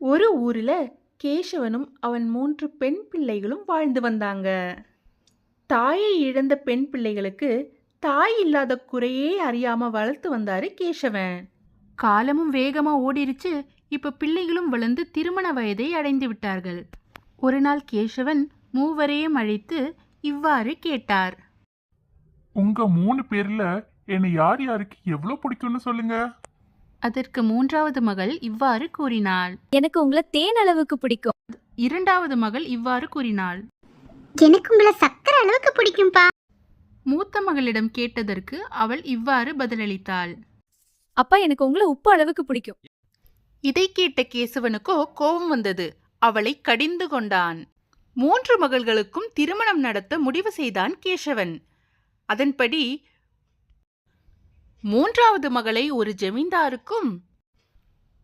ஒரு ஊர்ல கேசவனும் அவன் 3 பெண் பிள்ளைகளும் வாழ்ந்து வந்தாங்க. தாயை இழந்த பெண் பிள்ளைகளுக்கு தாய் இல்லாத குறையே அறியாம வளர்த்து வந்தாரு கேசவன். காலமும் வேகமா ஓடிருச்சு. இப்ப பிள்ளைகளும் வளர்ந்து திருமண வயதை அடைந்து விட்டார்கள். ஒரு நாள் கேசவன் மூவரையும் அழைத்து இவ்வாறு கேட்டார். உங்க 3 பேர்ல என்னை யார் யாருக்கு எவ்வளவு பிடிக்கும்னு சொல்லுங்க. அதற்கு 3வது மகள் இவ்வாறு கூறினாள். எனக்கு உங்களை தேன் அளவுக்கு பிடிக்கும். 2வது மகள் இவ்வாறு கூறினாள். எனக்கு உங்களை சக்கரை அளவுக்கு பிடிக்கும்பா. மூத்த மகளிடம் கேட்டதற்கு அவள் இவ்வாறு பதிலளித்தாள். அப்பா எனக்கு உங்களை உப்பு அளவுக்கு பிடிக்கும். இதை கேட்ட கேசவனுக்கோ கோபம் வந்தது. அவளை கடிந்து கொண்டான். 3 மகள்களுக்கும் திருமணம் நடத்த முடிவு செய்தான் கேசவன். அதன்படி 3வது மகளை ஒரு ஜமீன்தாருக்கும்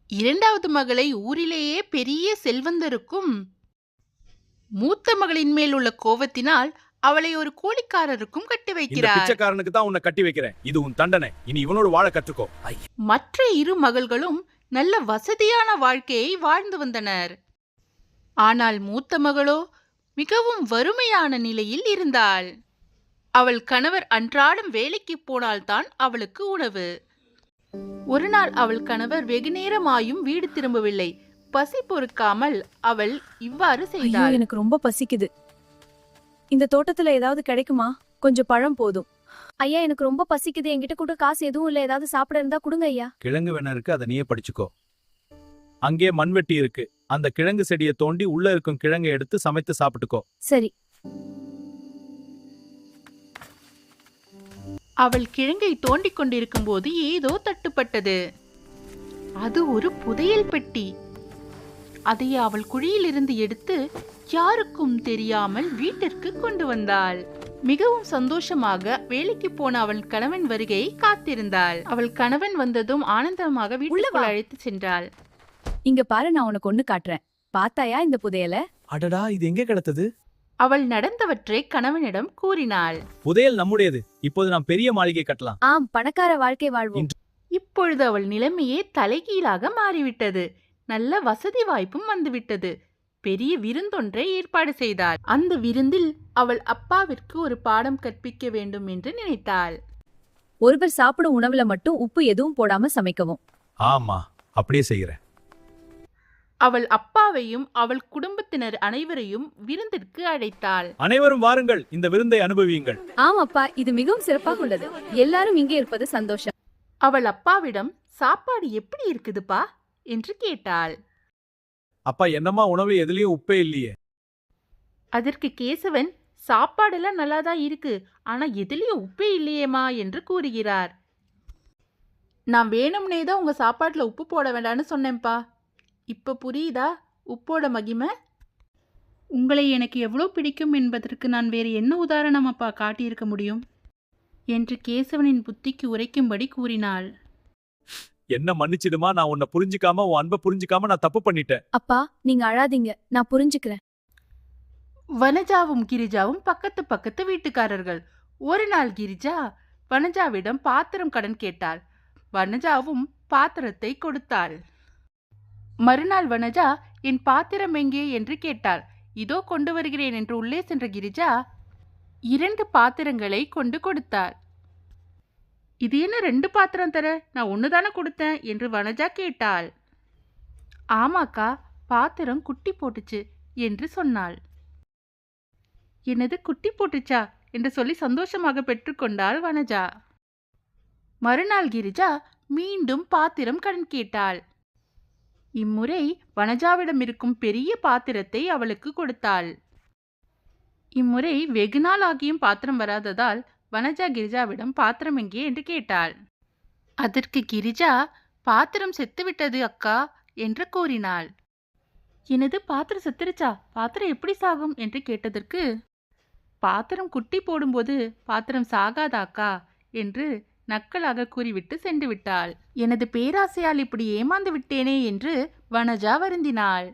2வது மகளை ஊரிலேயே பெரிய செல்வந்தருக்கும் மூத்த மகளின் மேல் உள்ள கோபத்தினால் அவளை ஒரு கூலிக்காரருக்கும் கட்டி வைக்கிறார். பிச்சைக்காரனுக்கு தான் உன்னை கட்டி வைக்கிறேன். இது உன் தண்டனை. இனி இவனோடு வாழ கற்றுக்கோ. மற்ற 2 மகள்களும் நல்ல வசதியான வாழ்க்கையை வாழ்ந்து வந்தனர். ஆனால் மூத்த மகளோ மிகவும் வறுமையான நிலையில் இருந்தாள். அவள் கணவர் அன்றாடம் வேலைக்கு போனால்தான் அவளுக்கு உணவு. ஒரு நாள் அவள் கணவர் வெகுநேரமாயும் வீடு திரும்பவில்லை. பசி பொறுக்காமல் அவள் இவ்வாறு செய்தாள். எனக்கு ரொம்ப பசிக்குது. இந்த தோட்டத்துல ஏதாவது கிடைக்குமா? கொஞ்சம் பழம் போதும். ஐயா எனக்கு ரொம்ப பசிக்குது. என்கிட்ட கூட காசு எதுவும் இல்ல. ஏதாவது சாப்பிட இருந்தா கொடுங்க ஐயா. கிழங்கு வேணா இருக்கு, அதை நீயே படிச்சுக்கோ. அங்கே மண்வெட்டி இருக்கு. அந்த கிழங்கு செடியை தோண்டி உள்ள இருக்கும் கிழங்கை எடுத்து சமைத்து சாப்பிட்டுக்கோ. சரி. அவள் கிழங்கை தோண்டிக் கொண்டிருக்கும் போது ஏதோ தட்டுப்பட்டது. அது ஒரு புதையல் பெட்டி. அதை அவள் குழியிலிருந்து எடுத்து யாருக்கும் தெரியாமல் வீட்டிற்கு கொண்டு வந்தாள். மிகவும் சந்தோஷமாக வேலைக்கு போன அவள் கணவன் வருகையை காத்திருந்தாள். அவள் கணவன் வந்ததும் ஆனந்தமாக வீட்டுக்குள் அழைத்து சென்றாள். இங்க பாரு, நான் உனக்கு ஒண்ணு காட்டுறேன். பாத்தாயா இந்த புதையல? அடடா, இது எங்கே கிடத்தது? அவள் நடந்தவற்றை கணவனிடம் கூறினாள். புதையல் நம்முடையது. இப்போது நாம் பெரிய மாளிகை கட்டலாம். ஆம், பணக்கார வாழ்க்கை வாழ்வோம். இப்பொழுது அவள் நிலைமையே தலைகீழாக மாறிவிட்டது. நல்ல வசதி வாய்ப்பும் வந்துவிட்டது. பெரிய விருந்தொன்றை ஏற்பாடு செய்தாள். அந்த விருந்தில் அவள் அப்பாவிற்கு ஒரு பாடம் கற்பிக்க வேண்டும் என்று நினைத்தாள். ஒருவர் சாப்பிடும் உணவுல மட்டும் உப்பு எதுவும் போடாம சமைக்கவும். ஆமா, அப்படியே செய்கிறேன். அவள் அப்பாவையும் அவள் குடும்பத்தினர் அனைவரையும் விருந்திற்கு அழைத்தாள். அனைவரும் வாருங்கள், இந்த விருந்தை அனுபவியுங்கள். ஆம் அப்பா, இது மிகவும் சிறப்பாக உள்ளது. எல்லாரும் இங்கே இருப்பது சந்தோஷம். அவள் அப்பாவிடம் சாப்பாடு எப்படி இருக்குதுப்பா என்று கேட்டாள். அப்பா, என்னம்மா உணவு, எதுலயும் உப்பே இல்லையே. அதற்கு கேசவன், சாப்பாடெல்லாம் நல்லாதான் இருக்கு, ஆனா எதுலயும் உப்பே இல்லையேமா என்று கூறுகிறார். நான் வேணும்னே தான் உங்க சாப்பாட்டுல உப்பு போட வேண்டான்னு சொன்னேன்ப்பா. இப்ப புரியுதா உப்போட மகிமை? உங்களை எனக்கு எவ்வளோ பிடிக்கும் என்பதற்கு நான் வேறு என்ன உதாரணம் அப்பா காட்டியிருக்க முடியும் என்று கேசவனின் புத்திக்கு உரைக்கும்படி கூறினாள். என்ன மன்னிச்சிடுமா, நான் உன்னை புரிஞ்சுக்காம, உன் அன்பை புரிஞ்சுக்காம நான் தப்பு பண்ணிட்டேன். அப்பா நீங்க அழாதீங்க, நான் புரிஞ்சுக்கிறேன். வனஜாவும் கிரிஜாவும் பக்கத்து பக்கத்து வீட்டுக்காரர்கள். ஒரு நாள் கிரிஜா வனஜாவிடம் பாத்திரம் கடன் கேட்டாள். வனஜாவும் பாத்திரத்தை கொடுத்தாள். மறுநாள் வனஜா, என் பாத்திரம் எங்கே என்று கேட்டாள். இதோ கொண்டு வருகிறேன் என்று உள்ளே சென்ற கிரிஜா 2 பாத்திரங்களை கொண்டு கொடுத்தாள். இது என்ன 2 பாத்திரம் தர? நான் 1 தானே கொடுத்தேன் என்று வனஜா கேட்டாள். ஆமாக்கா, பாத்திரம் குட்டி போட்டுச்சு என்று சொன்னாள். என்னது, குட்டி போட்டுச்சா என்று சொல்லி சந்தோஷமாக பெற்றுக்கொண்டாள் வனஜா. மறுநாள் கிரிஜா மீண்டும் பாத்திரம் கடன் கேட்டாள். இம்முறை வனஜாவிடம் இருக்கும் பெரிய பாத்திரத்தை அவளுக்கு கொடுத்தாள். இம்முறை வெகு நாள் ஆகியும் பாத்திரம் வராததால் வனஜா கிரிஜாவிடம் பாத்திரம் எங்கே என்று கேட்டாள். அதற்கு கிரிஜா, பாத்திரம் செத்துவிட்டது அக்கா என்று கூறினாள். எனது பாத்திரம் செத்துருச்சா? பாத்திரம் எப்படி சாகும் என்று கேட்டதற்கு, பாத்திரம் குட்டி போடும்போது பாத்திரம் சாகாதாக்கா என்று நக்கலாக கூறிவிட்டு சென்று விட்டாள். எனது பேராசையால் இப்படி ஏமாந்து விட்டேனே என்று வனஜா வருந்தினாள்.